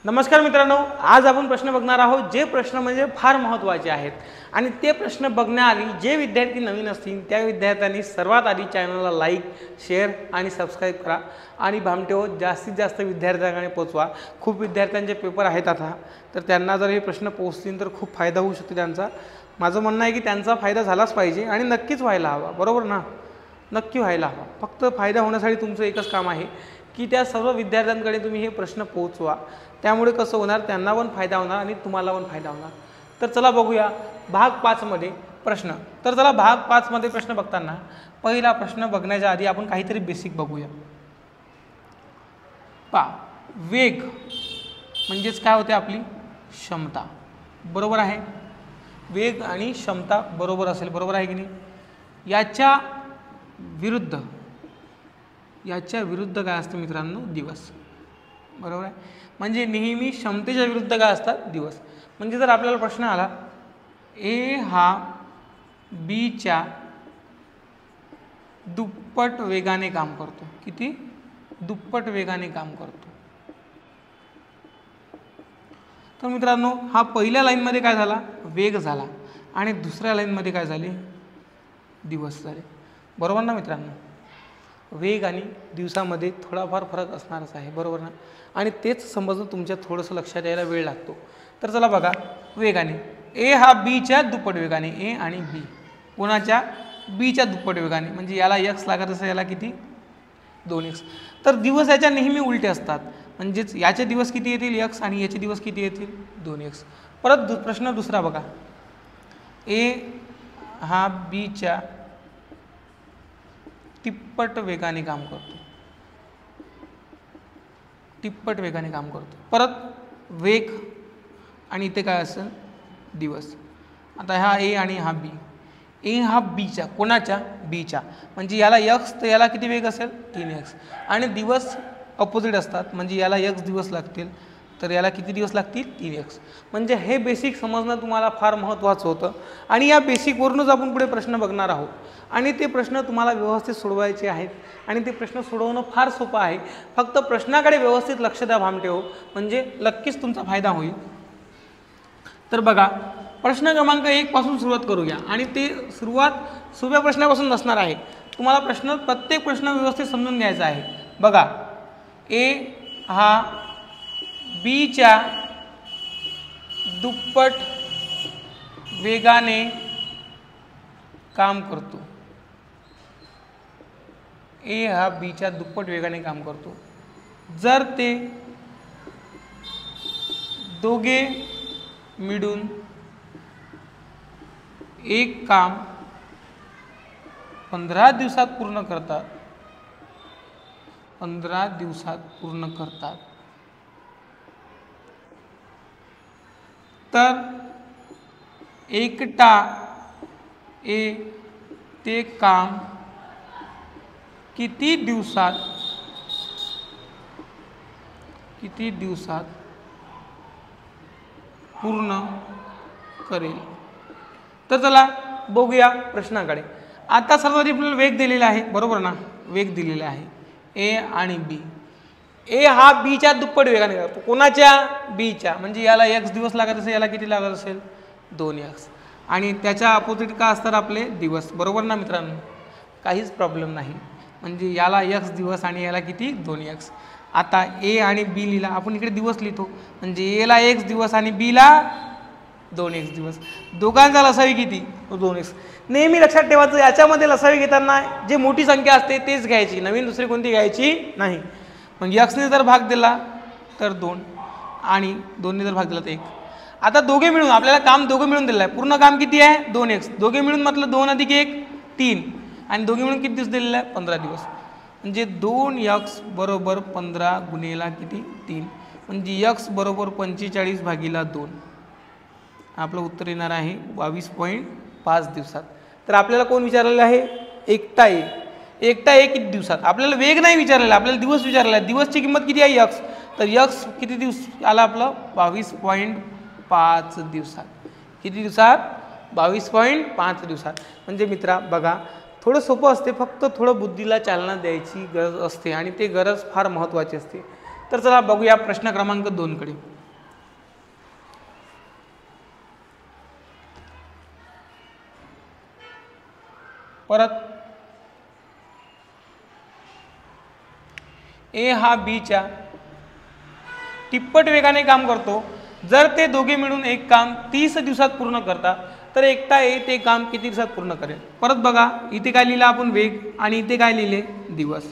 नमस्कार मित्रांनो, आज आपण प्रश्न बघणार आहोत जे प्रश्न म्हणजे फार महत्त्वाचे आहेत आणि ते प्रश्न बघण्याआधी जे विद्यार्थी नवीन असतील त्या विद्यार्थ्यांनी सर्वात आधी चॅनलला लाईक, शेअर आणि सबस्क्राईब करा आणि भामटेहो जास्तीत जास्त विद्यार्थ्यांकडे पोहोचवा। खूप विद्यार्थ्यांचे पेपर आहेत आता, तर त्यांना जर हे प्रश्न पोहोचतील तर खूप फायदा होऊ शकतो त्यांचा। माझं म्हणणं आहे की त्यांचा फायदा झालाच पाहिजे आणि नक्कीच व्हायला हवा, बरोबर ना? नक्की व्हायला हवा। फक्त फायदा होण्यासाठी तुमचं एकच काम आहे की त्या सर्व विद्यार्थ्यांकडे तुम्ही हे प्रश्न पोहोचवा। त्यामुळे कसं होणार, त्यांना पण फायदा होणार आणि तुम्हाला पण फायदा होणार। तर चला बघूया भाग 5 मध्ये प्रश्न। तर चला भाग 5 मध्ये प्रश्न बघताना पहिला प्रश्न बघण्याच्या आधी आपण काहीतरी बेसिक बघूया। वेग म्हणजेच काय होते, आपली क्षमता, बरोबर आहे? वेग आणि क्षमता बरोबर असेल, बरोबर आहे की नाही? याच्या विरुद्ध काय असतं मित्रांनो? दिवस, बरोबर आहे? म्हणजे नेहमी क्षमतेच्या विरुद्ध काय असतात? दिवस। म्हणजे जर आपल्याला प्रश्न आला ए हा बीच्या दुप्पट वेगाने काम करतो, किती? दुप्पट वेगाने काम करतो। तर मित्रांनो हा पहिल्या लाईन मध्ये काय झाला? वेग झाला आणि दुसऱ्या लाईन मध्ये काय झाले? दिवस झाले, बरोबर ना मित्रांनो? वेग आणि दिवसामध्ये थोडाफार फरक असणारच आहे, बरोबर ना? आणि तेच समजणं तुमच्या थोडंसं लक्षात यायला वेळ लागतो। तर चला बघा, वेगाने ए हा बीच्या दुप्पट वेगाने, ए आणि बी कोणाच्या? बीच्या दुप्पट वेगाने, म्हणजे याला एक्स लागत असेल, याला किती? 2x। तर दिवस याच्या नेहमी उलटे असतात, म्हणजेच याचे दिवस किती येतील? एक्स, आणि याचे दिवस किती येतील? 2x। परत प्रश्न दुसरा बघा, ए हा बीच्या तिप्पट वेगाने काम करतो, तिप्पट वेगाने काम करतो। परत वेग आणि इथे काय असेल? दिवस। आता हा ए आणि हा बी, ए हा बीच्या कोणाच्या? बीच्या, म्हणजे याला एक्स तर याला किती वेग असेल? 3x। आणि दिवस अपोजिट असतात, म्हणजे याला x दिवस लागतील तर याला किती दिवस लागतील? 3x। म्हणजे हे बेसिक समजणं तुम्हाला फार महत्त्वाचं होतं आणि या बेसिकवरूनच आपण पुढे प्रश्न बघणार आहोत आणि ते प्रश्न तुम्हाला व्यवस्थित सोडवायचे आहेत आणि ते प्रश्न सोडवणं फार सोपं आहे। फक्त प्रश्नाकडे व्यवस्थित लक्ष द्या भामटेहो, म्हणजे नक्कीच तुमचा फायदा होईल। तर बघा, प्रश्न क्रमांक 1 पासून सुरुवात करूया आणि ते सुरुवात सोप्या प्रश्नापासून नसणार आहे। तुम्हाला प्रत्येक प्रश्न व्यवस्थित समजून घ्यायचा आहे। बघा, ए हा बीच्या दुप्पट वेगाने काम करतो, ए हा बीच्या दुप्पट वेगाने काम करतो। जर ते दोघे मिळून एक काम 15 दिवसात पूर्ण करतात, 15 दिवसात पूर्ण करतात, तर एकटा ए ते काम किती दिवसात पूर्ण करेल? तर चला बघूया प्रश्नाकडे। आता सर्वात आपल्याला वेग दिलेला आहे, बरोबर ना? वेग दिलेला आहे ए आणि बी। ए हा बीच्या दुप्पट वेगाने करतो, कोणाच्या? बीच्या, म्हणजे याला x दिवस लागत असेल, याला किती लागत असेल? 2x। आणि त्याच्या अपोजिट का असतात? आपले दिवस, बरोबर ना मित्रांनो? काहीच प्रॉब्लेम नाही, म्हणजे याला x दिवस आणि याला किती? 2x। आता ए आणि बी लिहिला, आपण इकडे दिवस लिहितो, म्हणजे ए ला x दिवस आणि बी ला 2x दिवस। दोघांचा लसावी किती? 2x। नेहमी लक्षात ठेवायचं, याच्यामध्ये लसावी घेताना जे मोठी संख्या असते तेच घ्यायची, नवीन दुसरी कोणती घ्यायची नाही। मग एक्सने जर भाग दिला तर 2 आणि 2ने जर भाग दिला तर 1। आता दोघे मिळून आपल्याला काम दोघं मिळून दिलेलं आहे, पूर्ण काम किती आहे? 2x। दोघे मिळून म्हटलं 2 + 1 3, आणि दोघे मिळून किती दिवस दिलेलं आहे? 15 दिवस। म्हणजे 2x बरोबर 15 गुणिले किती? 3, म्हणजे x बरोबर 45/2। आपलं उत्तर येणार आहे 22.5 दिवसात। तर आपल्याला कोण विचारलेलं आहे? एकटा ए। एकटा ए किती दिवसात? आपल्याला वेग नाही विचारलेला, आपल्याला दिवस विचारलेला आहे। दिवसची किंमत किती आहे? x। तर x किती दिवस आला? आपलं 22.5 दिवसात। किती दिवसात? 22.5 दिवसात। म्हणजे मित्रा बघा, थोडं सोपं असते, फक्त थोडं बुद्धीला चालना द्यायची गरज असते आणि ते गरज फार महत्त्वाची असते। तर चला बघूया प्रश्न क्रमांक 2 कडे. परत ए हा बीच्या तिप्पट वेगाने काम करतो. जर ते दोघे मिळून एक काम 30 दिवसात पूर्ण करतात तर एकटा ए ते काम किती दिवसात पूर्ण करेल. परत बघा, इथे काय लिहिलं आपण वेग आणि इथे काय लिहिले दिवस.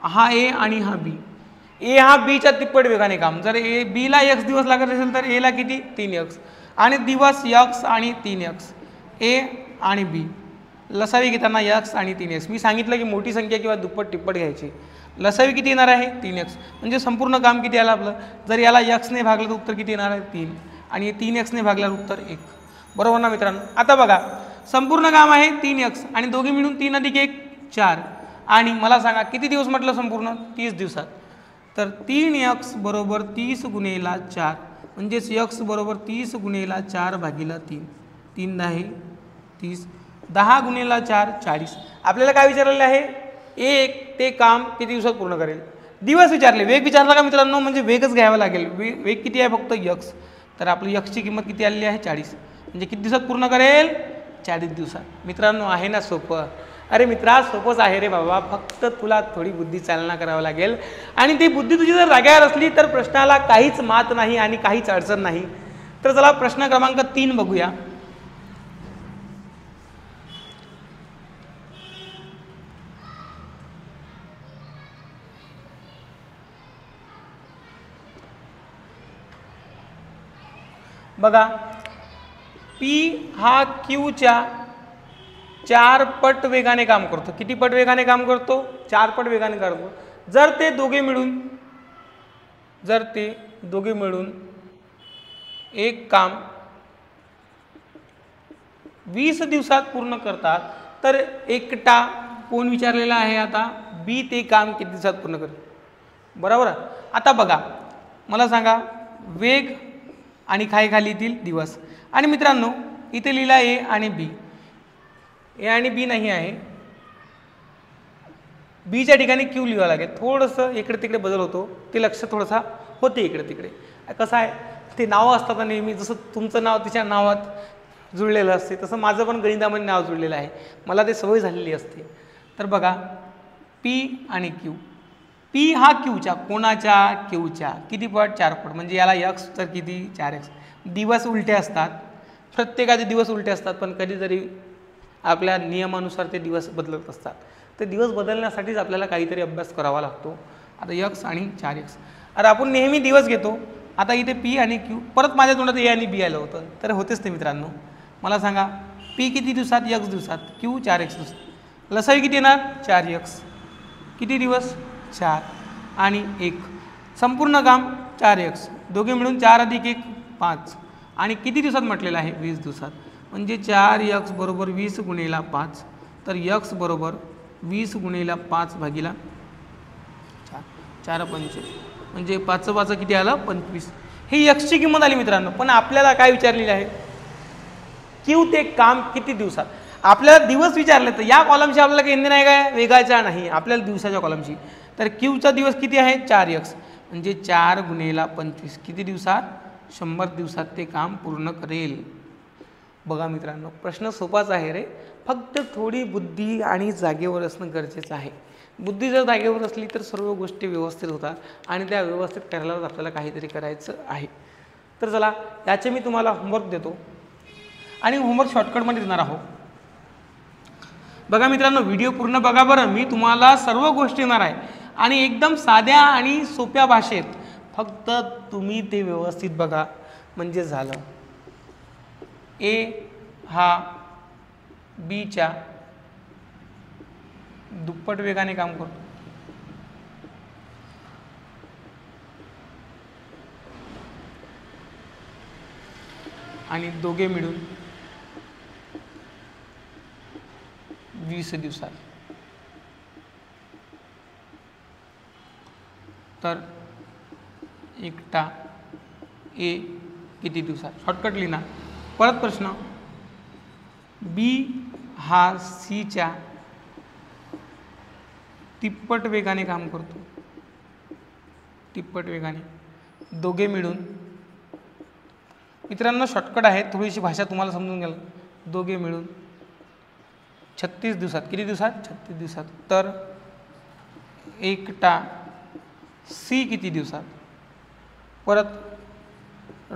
हा ए आणि हा बी. ए हा बीच्या तिप्पट वेगाने काम. जर ए बीला x दिवस लागत असेल तर एला किती 3x आणि दिवस x आणि 3x. ए आणि बी लसावी घेताना x आणि 3x. मी सांगितलं की मोठी संख्या किंवा दुप्पट तिप्पट घ्यायची. लसावी किती येणार आहे 3x. म्हणजे संपूर्ण काम किती आलं आपलं. जर याला x ने भागलं तर उत्तर किती येणार आहे 3 आणि 3x ने भागल्यावर उत्तर 1. बरोबर ना मित्रांनो. आता बघा, संपूर्ण काम आहे 3x आणि दोघे मिळून 3 अधिक 1 4 आणि मला सांगा किती दिवस म्हटलं संपूर्ण 30 दिवसात. तर 3x बरोबर 30 गुणेला 4 म्हणजेच x बरोबर 30 गुणेला 4 भागिला 3. 3 10 30 10 गुणेला 4 40. आपल्याला काय विचारलेलं आहे, एक ते काम किती दिवसात पूर्ण करेल. दिवस विचारले, वेग विचारला का मित्रांनो, म्हणजे वेगच घ्यावा लागेल. वेग किती आहे फक्त x. तर आपली x ची किंमत किती आलेली आहे 40. म्हणजे किती दिवसात पूर्ण करेल 40 दिवसात. मित्रांनो आहे ना सोपं. अरे मित्रा सोपंच आहे रे बाबा, फक्त तुला थोडी बुद्धी चालना करावं लागेल आणि ती बुद्धी तुझी जर जाग्यावर असली तर प्रश्नाला काहीच मात नाही आणि काहीच अडचण नाही. तर चला प्रश्न क्रमांक 3 बघूया. बघा, P हा Qच्या 4 पट वेगाने काम करतो. किती पट वेगाने काम करतो 4 पट वेगाने करतो. जर ते दोघे मिळून एक काम 20 दिवसात पूर्ण करतात तर एकटा कोण विचारलेला आहे आता बी ते काम किती दिवसात पूर्ण करेल. बरोबर. आता बघा, मला सांगा वेग आणि खाली येतील दिवस. आणि मित्रांनो इथे लिहिला ए आणि बी. ए आणि बी नाही आहे, बीच्या ठिकाणी क्यू लिहावं लागेल. थोडंसं इकडे तिकडे बदल होतो, ते लक्ष थोडंसा होते इकडे तिकडे. कसं आहे ते नावं असतात नेहमी, जसं तुमचं नाव तिच्या नावात जुळलेलं असते तसं माझं पण गणितामध्ये नाव जुळलेलं आहे, मला ते सवय झालेली असते. तर बघा पी आणि क्यू. पी हा क्यूच्या कोणाच्या क्यूच्या किती पट 4 पट. म्हणजे याला x तर किती 4x. दिवस उलटे असतात, प्रत्येकाचे दिवस उलटे असतात, पण कधीतरी आपल्या नियमानुसार ते दिवस बदलत असतात. ते दिवस बदलण्यासाठीच आपल्याला काहीतरी अभ्यास करावा लागतो. आता x आणि 4x. अरे आपण नेहमी दिवस घेतो. आता इथे पी आणि क्यू, परत माझ्या तोंडात ए आणि बी आलं होतं, तर होतेच ते मित्रांनो. मला सांगा पी किती दिवसात x दिवसात, क्यू 4x दिवसात. लसावी किती येणार 4x. किती दिवस 4 आणि 1. संपूर्ण काम 4x. दोघे मिळून 4 अधिक 1 5 आणि किती दिवसात म्हटलेलं आहे 20 दिवसात. म्हणजे 4x बरोबर 20 गुणेला 5. तर x बरोबर 20 गुणेला 5 भागिला 4. 4 5 म्हणजे 5 5 किती आलं 25. ही x ची किंमत आली मित्रांनो. पण आपल्याला काय विचारलेलं आहे क्यू ते काम किती दिवसात. आपल्याला दिवस विचारले तर या कॉलमशी आपल्याला काही नाही काय वेगायचा नाही, आपल्याला दिवसाच्या कॉलमशी. तर क्यूचा दिवस किती आहे 4x. म्हणजे 4 गुणेला 25 किती दिवसात 100 दिवसात ते काम पूर्ण करेल. बघा मित्रांनो प्रश्न सोपाच आहे रे, फक्त थोडी बुद्धी आणि जागेवर असणं गरजेचं आहे. बुद्धी जर जागेवर असली तर सर्व गोष्टी व्यवस्थित होतात आणि त्या व्यवस्थित करायलाच आपल्याला काहीतरी करायचं आहे. तर चला याचे मी तुम्हाला होमवर्क देतो आणि होमवर्क शॉर्टकटमध्ये देणार आहोत. बघा मित्रांनो व्हिडिओ पूर्ण बघा बरं, मी तुम्हाला सर्व गोष्टी देणार आहे आणि एकदम साध्या आणि सोप्या भाषेत. फक्त तुम्ही ते व्यवस्थित बघा म्हणजे झालं. ए हा बीच्या दुप्पट वेगाने काम करतो. आणि दोघे मिळून 20 दिवसात. तर एकटा ए किती दिवसात. शॉर्टकट लिहिना. परत प्रश्न बी हा सीच्या तिप्पट वेगाने काम करतो. तिप्पट वेगाने, दोघे मिळून, मित्रांनो शॉर्टकट आहे, थोडीशी भाषा तुम्हाला समजून घ्याल, दोघे मिळून 36 दिवसात, किती दिवसात? 36 दिवसात. तर एकटा सी किती दिवसात? परत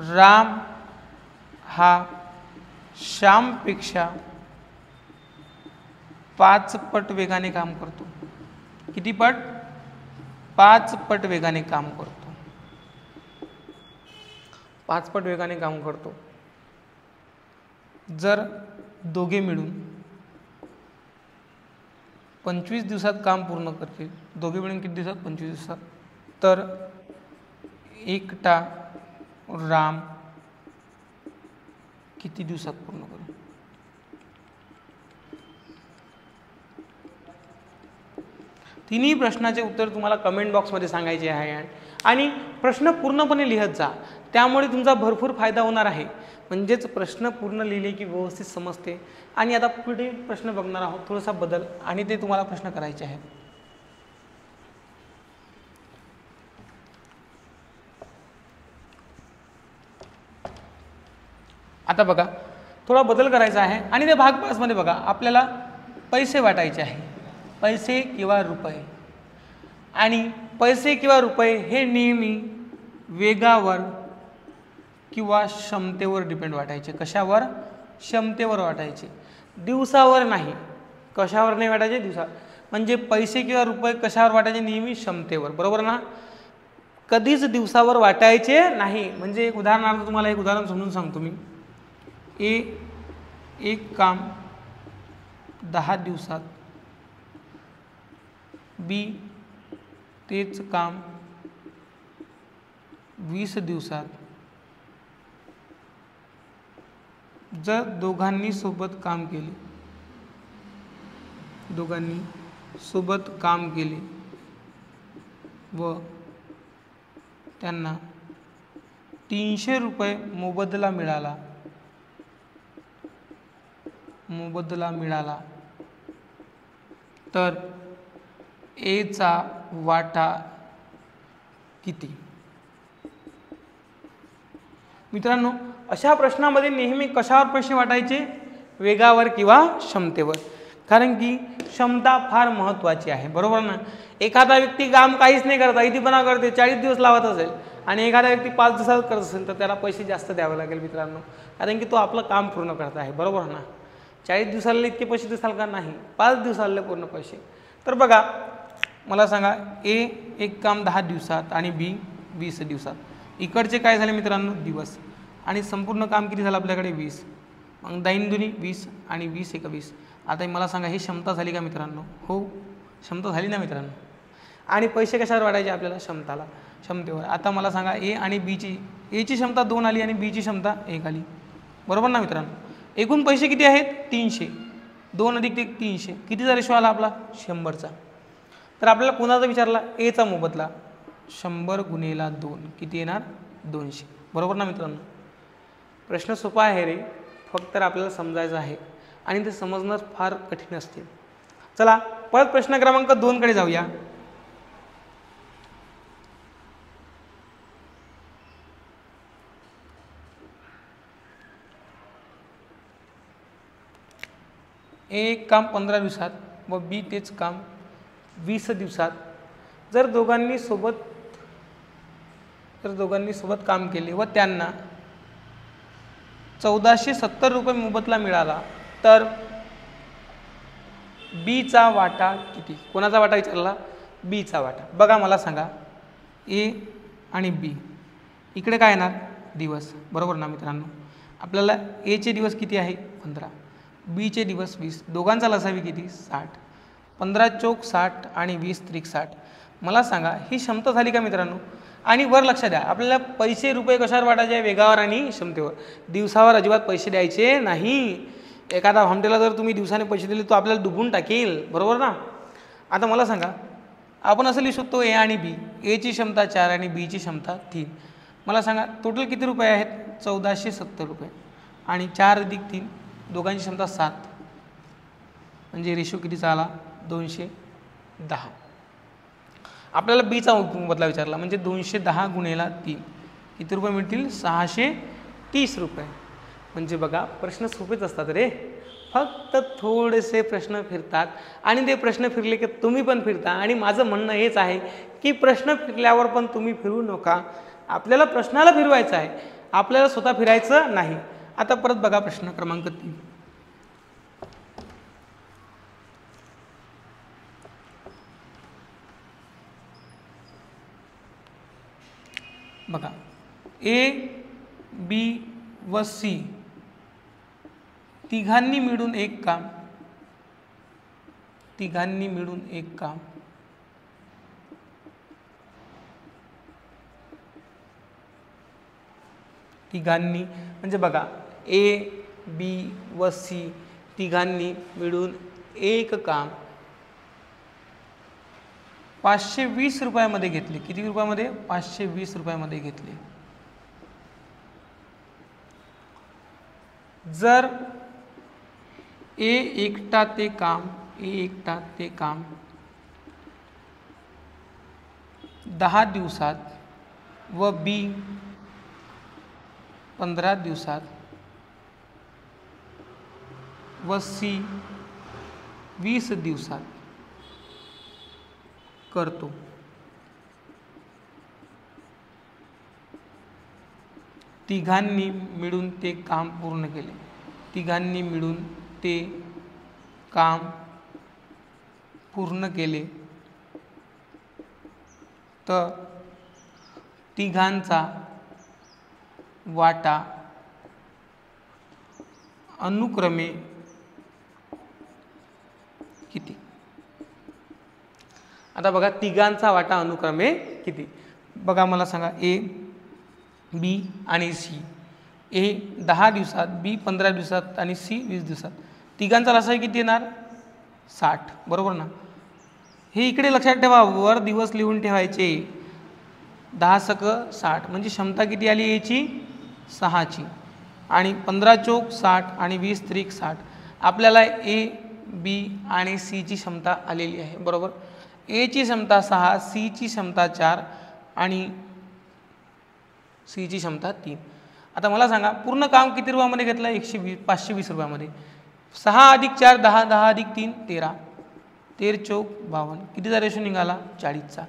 राम हा श्यामपेक्षा 5 पट वेगाने काम करतो. किती पट? 5 पट वेगाने काम करतो. 5 पट वेगाने काम करतो. जर दोघे मिळून 25 दिवसात काम पूर्ण करतील, दोघे मिळून किती दिवसात? 25 दिवसात. तर एकटा राम किती दिवसात पूर्ण करेल? तिन्ही प्रश्नाचे उत्तर तुम्हाला कमेंट बॉक्समध्ये सांगायचे आहे आणि प्रश्न पूर्णपणे लिहत जा, त्यामुळे तुमचा भरपूर फायदा होणार आहे. म्हणजेच प्रश्न पूर्ण लिहिले की व्यवस्थित समजते. आणि आता पुढे प्रश्न बघणार आहोत, थोडासा बदल, आणि ते तुम्हाला प्रश्न करायचे आहेत. आता बघा, थोडा बदल करायचा आहे आणि ते भाग 5 मध्ये बघा, आपल्याला पैसे वाटायचे आहे, पैसे किंवा रुपये. आणि पैसे किंवा रुपये हे नेहमी वेगावर किंवा क्षमतेवर डिपेंड वाटायचे. कशावर? क्षमतेवर वाटायचे, दिवसावर नाही. कशावर नाही वाटायचे? दिवसा. म्हणजे पैसे किंवा रुपये कशावर वाटायचे? नेहमी क्षमतेवर. बरोबर ना? कधीच दिवसावर वाटायचे नाही. म्हणजे एक उदाहरणार्थ तुम्हाला एक उदाहरण समजून सांगतो मी. एक काम 10 दिवसात, बी तेच काम 20 दिवसात. जर दोघांनी सोबत काम केले, व त्यांना 300 रुपये मोबदला मिळाला, तर एचा वाटा किती? मित्रांनो, अशा प्रश्नामध्ये नेहमी कशावर पैसे वाटायचे? वेगावर किंवा क्षमतेवर. कारण की क्षमता फार महत्त्वाची आहे. बरोबर ना? एखादा व्यक्ती काम काहीच नाही करता, इतीपणा करते, 40 दिवस लावत असेल, आणि एखादा व्यक्ती 5 दिवसात करत असेल, तर त्याला पैसे जास्त द्यावे लागेल मित्रांनो. कारण की तो आपलं काम पूर्ण करत आहे. बरोबर ना? 40 दिवसाला इतके पैसे देसाल का? नाही. 5 दिवसाला पूर्ण पैसे. तर बघा, मला सांगा, एक काम 10 दिवसात आणि बी 20 दिवसात. इकडचे काय झाले मित्रांनो? दिवस. आणि संपूर्ण काम किती झालं आपल्याकडे? 20. मग 10 दुनी 20 आणि 20 एका 20. आता मला सांगा, ही क्षमता झाली का मित्रांनो? हो, क्षमता झाली ना मित्रांनो. आणि पैसे कशावर वाढायचे आपल्याला? क्षमतेवर. आता मला सांगा, ए आणि बीची, एची क्षमता 2 आली आणि बीची क्षमता 1 आली. बरोबर ना मित्रांनो? एकूण पैसे किती आहेत? 300. 2 अधिक 1 300. कितीचा रेशो आला आपला? 100चा. तर आपल्याला कोणाचा विचारला? एचा मोबदला. 100 गुणिले 2 किती येणार? 200. बरोबर ना मित्रांनो? प्रश्न सोपा आहे रे, फक्त आपल्याला समजायचं आहे आणि ते समजणं फार कठीण असते. चला परत प्रश्न क्रमांक 2 कडे जाऊया. एक काम 15 दिवसात व बी तेच काम 20 दिवसात. जर दोघांनी सोबत काम केले व त्यांना 1470 रुपये मोबदला मिळाला, तर बीचा वाटा किती? कोणाचा वाटा विचारला? बीचा वाटा. बघा, मला सांगा, ए आणि बी, इकडे काय येणार? दिवस. बरोबर ना मित्रांनो? आपल्याला एचे दिवस किती आहे? 15. बीचे दिवस 20. दोघांचा लसावी किती? 60. 15 चौक 60 आणि 20 त्रिक 60. मला सांगा, ही क्षमता झाली का मित्रांनो? आणि वर लक्ष द्या, आपल्याला पैसे रुपये कशावर वाटायचे? वेगावर आणि क्षमतेवर. दिवसावर अजिबात पैसे द्यायचे नाही. एखादा हॉटेलला जर तुम्ही दिवसाने पैसे दिले, तो आपल्याला डुबून टाकेल. बरोबर ना? आता मला सांगा, आपण असं लिहू शकतो, ए आणि बी. एची क्षमता 4 आणि बीची क्षमता 3. मला सांगा, टोटल किती रुपये आहेत? 1470 रुपये. आणि 4 अधिक 3, दोघांची क्षमता 7. म्हणजे रेशो कितीचा आला? 210. आपल्याला बीचा बदला विचारला, म्हणजे 210 गुणिले 3 किती रुपये मिळतील? 630 रुपये. म्हणजे बघा प्रश्न सोपेच असतात रे, फक्त थोडेसे प्रश्न फिरतात आणि ते प्रश्न फिरले की तुम्ही पण फिरता. आणि माझं म्हणणं हेच आहे की प्रश्न फिरल्यावर पण तुम्ही फिरू नका, आपल्याला प्रश्नाला फिरवायचं आहे, आपल्याला स्वतः फिरायचं नाही. आता परत बघा प्रश्न क्रमांक 3. बघा ए, बी व सी तिघांनी मिळून एक काम, तिघांनी मिळून एक काम तिघांनी म्हणजे बघा ए, बी व सी तिघांनी मिळून एक काम 520 रुपयामध्ये घेतले. किती रुपयामध्ये? 520 रुपयामध्ये घेतले. जर ए एकटा ते काम 10 दिवसात व बी 15 दिवसात व सी 20 दिवसात करतो, तिघांनी मिळून ते काम पूर्ण केले, तिघांनी मिळून ते काम पूर्ण केले तर तिघांचा वाटा अनुक्रमे किती? आता बघा तिघांचा वाटा अनुक्रमे किती? बघा मला सांगा, ए, बी आणि सी. ए 10 दिवसात, बी 15 दिवसात आणि सी 20 दिवसात. तिघांचा लसाही किती येणार? 60, बरोबर ना? हे इकडे लक्षात ठेवा, वर दिवस लिहून ठेवायचे. 10 सक 60 म्हणजे क्षमता किती आली याची? 6ची. आणि 15 चोक 60 आणि 20 त्रिक 60. आपल्याला ए, बी आणि सीची क्षमता आलेली आहे, बरोबर? एची क्षमता 6, सीची क्षमता 4 आणि सीची क्षमता 3. आता मला सांगा पूर्ण काम किती रुपयामध्ये घेतलं? 520 रुपयामध्ये. 6 अधिक 4 10, 10 अधिक 3 13, 13 चौक 52. कितीचा रेशो निघाला? 40चा,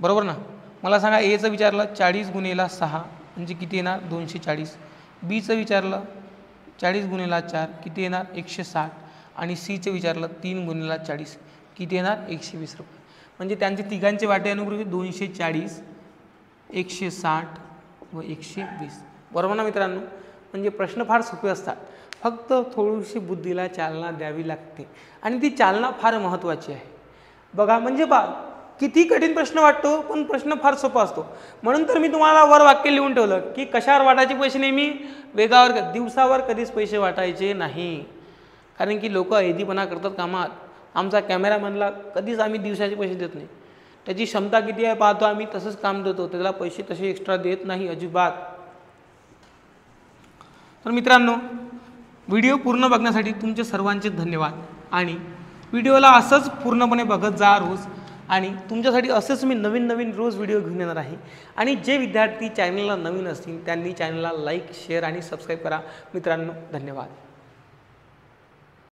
बरोबर ना? मला सांगा एचं विचारलं 40 गुणिले 6 म्हणजे किती येणार? 240. बीचं विचारलं 40 गुणिले 4 किती येणार? 160. आणि सीचं विचारलं 3 गुणिले 40 किती येणार? 120 रुपये. म्हणजे त्यांचे तिघांचे वाटे अनुक्रमे 240, 160 व 120, बरोबर ना मित्रांनो? म्हणजे प्रश्न फार सोपे असतात, फक्त थोडीशी बुद्धीला चालना द्यावी लागते आणि ती चालना फार महत्त्वाची आहे. बघा म्हणजे किती कठीण प्रश्न वाटतो पण प्रश्न फार सोपा असतो. म्हणून तर मी तुम्हाला वर वाक्य लिहून ठेवलं की कशावर वाटायचे पैसे? नेहमी वेगावर, दिवसावर कधीच पैसे वाटायचे नाही. कारण की लोक ऐदीपणा करतात कामात. आमचा कॅमेरामॅनला कधीच आम्ही दिवसाचे पैसे देत नाही, त्याची क्षमता किती आहे पाहतो आम्ही, तसंच काम देतो, त्याला पैसे तसे एक्स्ट्रा देत नाही अजिबात. तर मित्रांनो व्हिडिओ पूर्ण बघण्यासाठी तुमचे सर्वांचे धन्यवाद. आणि व्हिडिओला असंच पूर्णपणे बघत जा रोज, आणि तुमच्यासाठी असेच मी नवीन नवीन रोज व्हिडिओ घेऊन येणार आहे. आणि जे विद्यार्थी चॅनलला नवीन असतील त्यांनी चॅनलला लाईक, शेअर आणि सबस्क्राईब करा. मित्रांनो धन्यवाद.